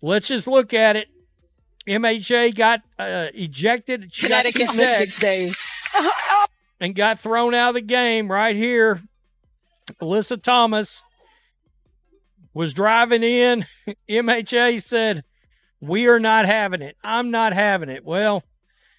Let's just look at it. MHA got ejected. Connecticut Mystics days. And got thrown out of the game right here. Alyssa Thomas was driving in. MHA said, "We are not having it. I'm not having it." Well,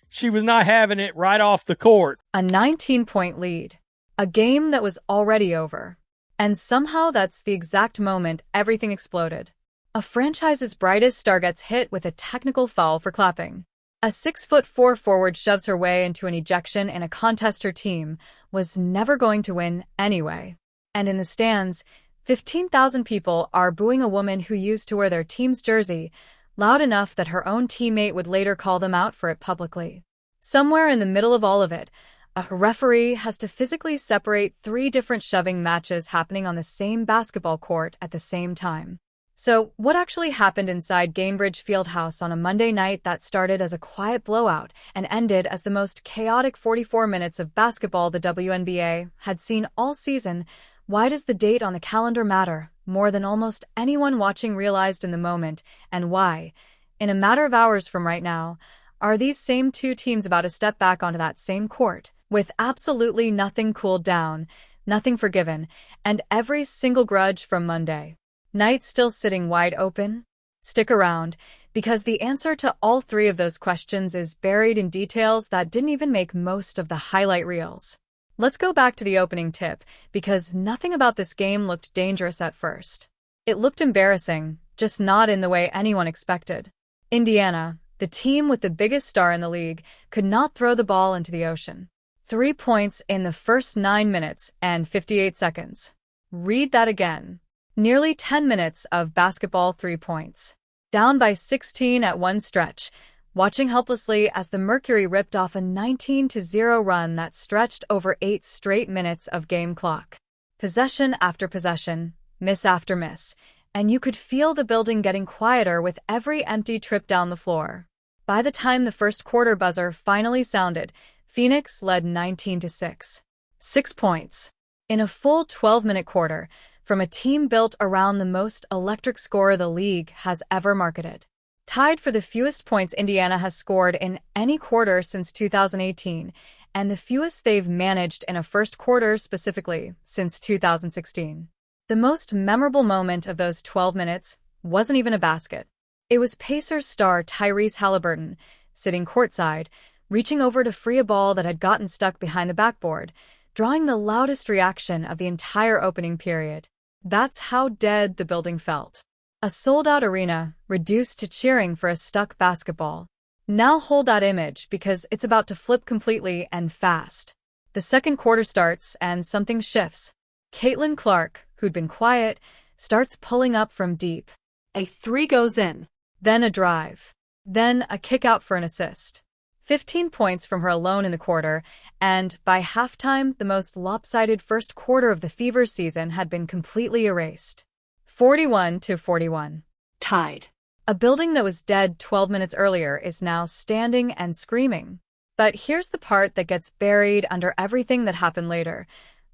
she was not having it right off the court. A 19-point lead. A game that was already over. And somehow that's the exact moment everything exploded. A franchise's brightest star gets hit with a technical foul for clapping. A 6'4" forward shoves her way into an ejection in a contest her team was never going to win anyway. And in the stands, 15,000 people are booing a woman who used to wear their team's jersey loud enough that her own teammate would later call them out for it publicly. Somewhere in the middle of all of it, a referee has to physically separate 3 different shoving matches happening on the same basketball court at the same time. So, what actually happened inside Gainbridge Fieldhouse on a Monday night that started as a quiet blowout and ended as the most chaotic 44 minutes of basketball the WNBA had seen all season? Why does the date on the calendar matter more than almost anyone watching realized in the moment? And why, in a matter of hours from right now, are these same 2 teams about to step back onto that same court with absolutely nothing cooled down, nothing forgiven, and every single grudge from Monday night still sitting wide open? Stick around, because the answer to all 3 of those questions is buried in details that didn't even make most of the highlight reels. Let's go back to the opening tip, because nothing about this game looked dangerous at first. It looked embarrassing, just not in the way anyone expected. Indiana, the team with the biggest star in the league, could not throw the ball into the ocean. 3 points in the first 9 minutes and 58 seconds. Read that again. Nearly 10 minutes of basketball 3 points. Down by 16 at one stretch, watching helplessly as the Mercury ripped off a 19-0 run that stretched over 8 straight minutes of game clock. Possession after possession, miss after miss, and you could feel the building getting quieter with every empty trip down the floor. By the time the first quarter buzzer finally sounded, Phoenix led 19-6. 6 points. In a full 12-minute quarter, from a team built around the most electric scorer the league has ever marketed. Tied for the fewest points Indiana has scored in any quarter since 2018, and the fewest they've managed in a first quarter specifically since 2016. The most memorable moment of those 12 minutes wasn't even a basket. It was Pacers star Tyrese Halliburton, sitting courtside, reaching over to free a ball that had gotten stuck behind the backboard, drawing the loudest reaction of the entire opening period. That's how dead the building felt. A sold-out arena, reduced to cheering for a stuck basketball. Now hold that image, because it's about to flip completely and fast. The second quarter starts and something shifts. Caitlin Clark, who'd been quiet, starts pulling up from deep. A 3 goes in. Then a drive. Then a kick out for an assist. 15 points from her alone in the quarter, and by halftime, the most lopsided first quarter of the Fever's season had been completely erased. 41-41. Tied. A building that was dead 12 minutes earlier is now standing and screaming. But here's the part that gets buried under everything that happened later.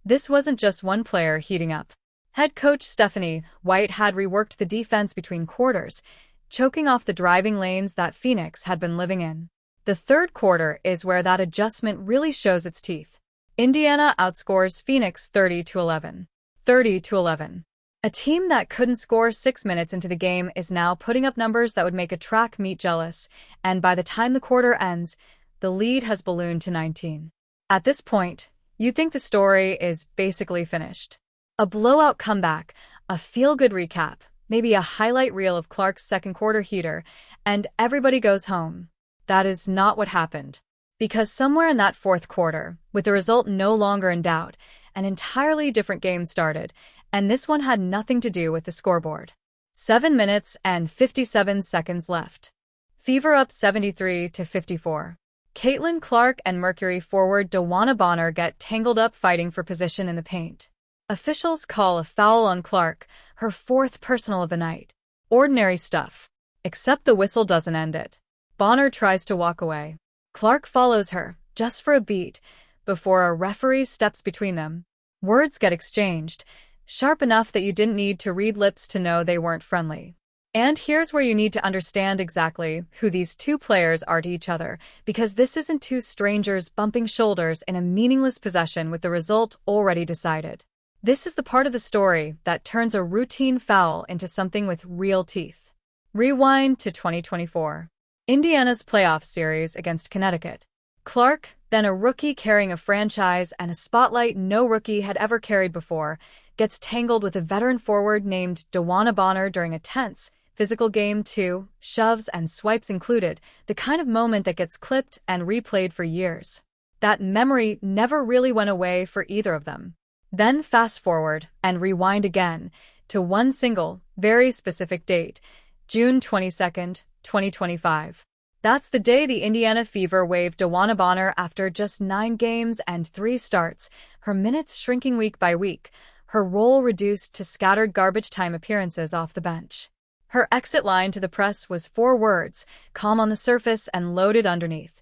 This wasn't just one player heating up. Head coach Stephanie White had reworked the defense between quarters, choking off the driving lanes that Phoenix had been living in. The third quarter is where that adjustment really shows its teeth. Indiana outscores Phoenix 30-11. 30-11. A team that couldn't score 6 minutes into the game is now putting up numbers that would make a track meet jealous, and by the time the quarter ends, the lead has ballooned to 19. At this point, you think the story is basically finished. A blowout comeback, a feel-good recap, maybe a highlight reel of Clark's second quarter heater, and everybody goes home. That is not what happened. Because somewhere in that fourth quarter, with the result no longer in doubt, an entirely different game started, and this one had nothing to do with the scoreboard. 7 minutes and 57 seconds left. Fever up 73-54. Caitlin Clark and Mercury forward DeWanna Bonner get tangled up fighting for position in the paint. Officials call a foul on Clark, her 4th personal of the night. Ordinary stuff. Except the whistle doesn't end it. Bonner tries to walk away. Clark follows her, just for a beat, before a referee steps between them. Words get exchanged, sharp enough that you didn't need to read lips to know they weren't friendly. And here's where you need to understand exactly who these two players are to each other, because this isn't two strangers bumping shoulders in a meaningless possession with the result already decided. This is the part of the story that turns a routine foul into something with real teeth. Rewind to 2024. Indiana's playoff series against Connecticut. Clark, then a rookie carrying a franchise and a spotlight no rookie had ever carried before, gets tangled with a veteran forward named DeWanna Bonner during a tense, physical game 2, shoves and swipes included, the kind of moment that gets clipped and replayed for years. That memory never really went away for either of them. Then fast forward and rewind again to one single, very specific date, June 22nd, 2025. That's the day the Indiana Fever waived DeWanna Bonner after just 9 games and 3 starts, her minutes shrinking week by week, her role reduced to scattered garbage time appearances off the bench. Her exit line to the press was 4 words, calm on the surface and loaded underneath.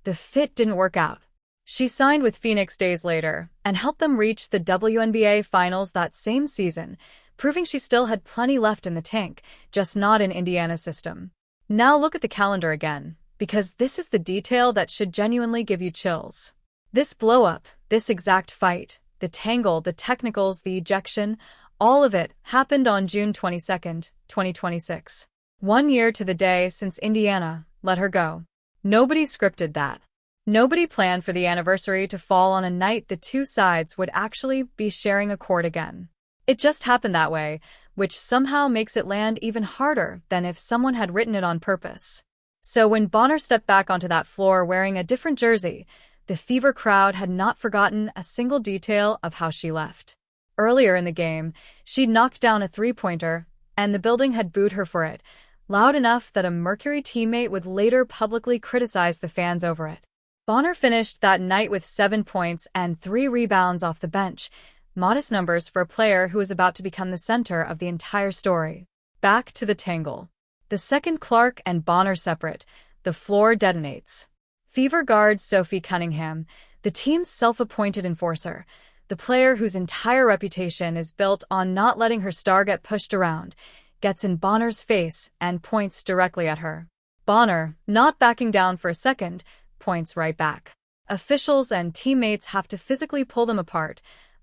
The fit didn't work out. She signed with Phoenix days later and helped them reach the WNBA finals that same season, proving she still had plenty left in the tank, just not in Indiana's system. Now look at the calendar again, because this is the detail that should genuinely give you chills. This blow-up, this exact fight, the tangle, the technicals, the ejection, all of it happened on June 22nd, 2026. 1 year to the day since Indiana let her go. Nobody scripted that. Nobody planned for the anniversary to fall on a night the two sides would actually be sharing a court again. It just happened that way, which somehow makes it land even harder than if someone had written it on purpose. So when Bonner stepped back onto that floor wearing a different jersey, the Fever crowd had not forgotten a single detail of how she left. Earlier in the game, she'd knocked down a three-pointer, and the building had booed her for it, loud enough that a Mercury teammate would later publicly criticize the fans over it. Bonner finished that night with 7 points and 3 rebounds off the bench, modest numbers for a player who was about to become the center of the entire story. Back to the tangle. The second Clark and Bonner separate, the floor detonates. Fever guard Sophie Cunningham, the team's self-appointed enforcer, the player whose entire reputation is built on not letting her star get pushed around, gets in Bonner's face and points directly at her. Bonner, not backing down for a second, points right back. Officials and teammates have to physically pull them apart,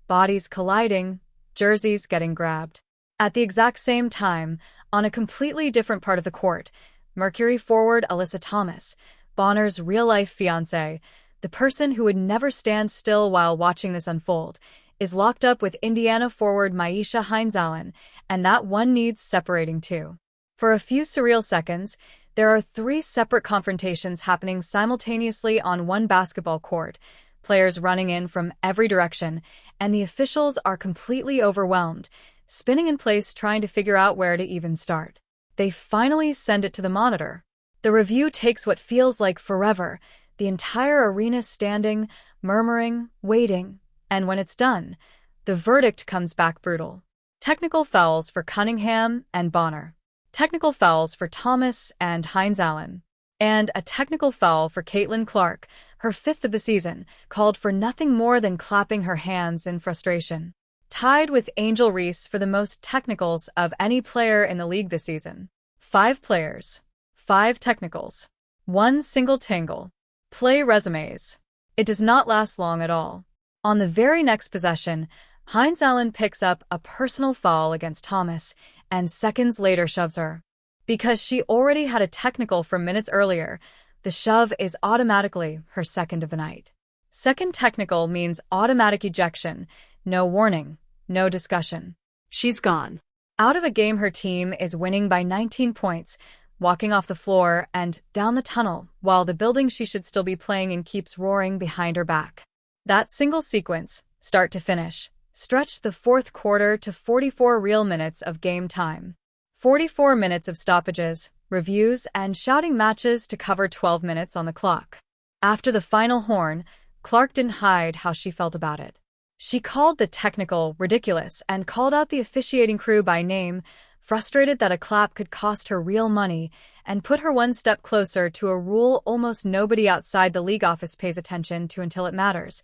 bodies colliding, jerseys getting grabbed. At the exact same time, on a completely different part of the court, Mercury forward Alyssa Thomas, Bonner's real-life fiancée, the person who would never stand still while watching this unfold, is locked up with Indiana forward Myisha Hines-Allen, and that one needs separating too. For a few surreal seconds, there are 3 separate confrontations happening simultaneously on one basketball court, players running in from every direction, and the officials are completely overwhelmed, spinning in place trying to figure out where to even start. They finally send it to the monitor. The review takes what feels like forever, the entire arena standing, murmuring, waiting, and when it's done, the verdict comes back brutal. Technical fouls for Cunningham and Bonner. Technical fouls for Thomas and Hines-Allen. And a technical foul for Caitlin Clark, her 5th of the season, called for nothing more than clapping her hands in frustration. Tied with Angel Reese for the most technicals of any player in the league this season. 5 players. 5 technicals. 1 single tangle. Play resumes. It does not last long at all. On the very next possession, Hines-Allen picks up a personal foul against Thomas and seconds later shoves her. Because she already had a technical from minutes earlier, the shove is automatically her 2nd of the night. Second technical means automatic ejection, no warning, no discussion. She's gone. Out of a game her team is winning by 19 points, walking off the floor and down the tunnel while the building she should still be playing in keeps roaring behind her back. That single sequence, start to finish, stretched the 4th quarter to 44 real minutes of game time. 44 minutes of stoppages, reviews, and shouting matches to cover 12 minutes on the clock. After the final horn, Clark didn't hide how she felt about it. She called the technical ridiculous and called out the officiating crew by name, frustrated that a clap could cost her real money and put her one step closer to a rule almost nobody outside the league office pays attention to until it matters.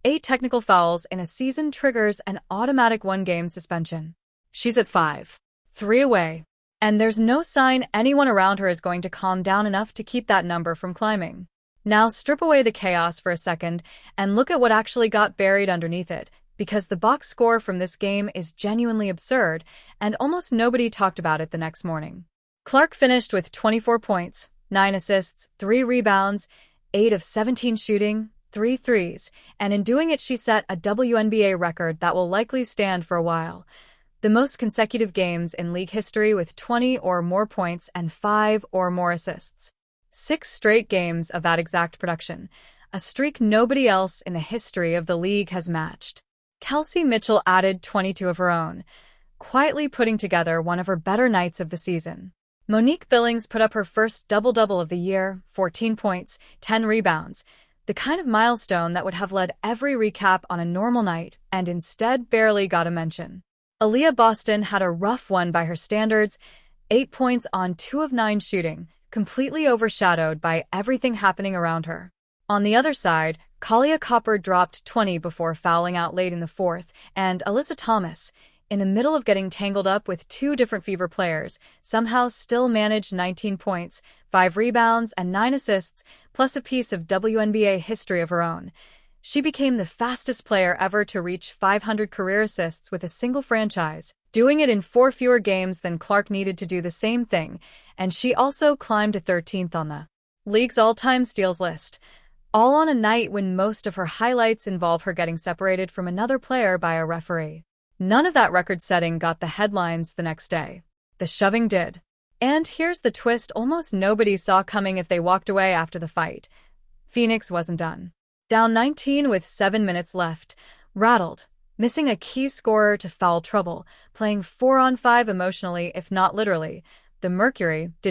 8 technical fouls in a season triggers an automatic 1-game suspension. She's at 5. 3 away. And there's no sign anyone around her is going to calm down enough to keep that number from climbing. Now strip away the chaos for a second and look at what actually got buried underneath it, because the box score from this game is genuinely absurd, and almost nobody talked about it the next morning. Clark finished with 24 points, 9 assists, 3 rebounds, 8 of 17 shooting, 3 threes, and in doing it she set a WNBA record that will likely stand for a while. The most consecutive games in league history with 20 or more points and 5 or more assists. 6 straight games of that exact production, a streak nobody else in the history of the league has matched. Kelsey Mitchell added 22 of her own, quietly putting together one of her better nights of the season. Monique Billings put up her first double-double of the year, 14 points, 10 rebounds, the kind of milestone that would have led every recap on a normal night and instead barely got a mention. Aaliyah Boston had a rough one by her standards, 8 points on 2 of 9 shooting, completely overshadowed by everything happening around her. On the other side, Kalia Copper dropped 20 before fouling out late in the fourth, and Alyssa Thomas, in the middle of getting tangled up with 2 different Fever players, somehow still managed 19 points, 5 rebounds, and 9 assists, plus a piece of WNBA history of her own. She became the fastest player ever to reach 500 career assists with a single franchise, doing it in 4 fewer games than Clark needed to do the same thing, and she also climbed to 13th on the league's all-time steals list, all on a night when most of her highlights involve her getting separated from another player by a referee. None of that record-setting got the headlines the next day. The shoving did. And here's the twist almost nobody saw coming if they walked away after the fight. Phoenix wasn't done. Down 19 with 7 minutes left, rattled, missing a key scorer to foul trouble, playing 4-on-5 emotionally if not literally, the Mercury did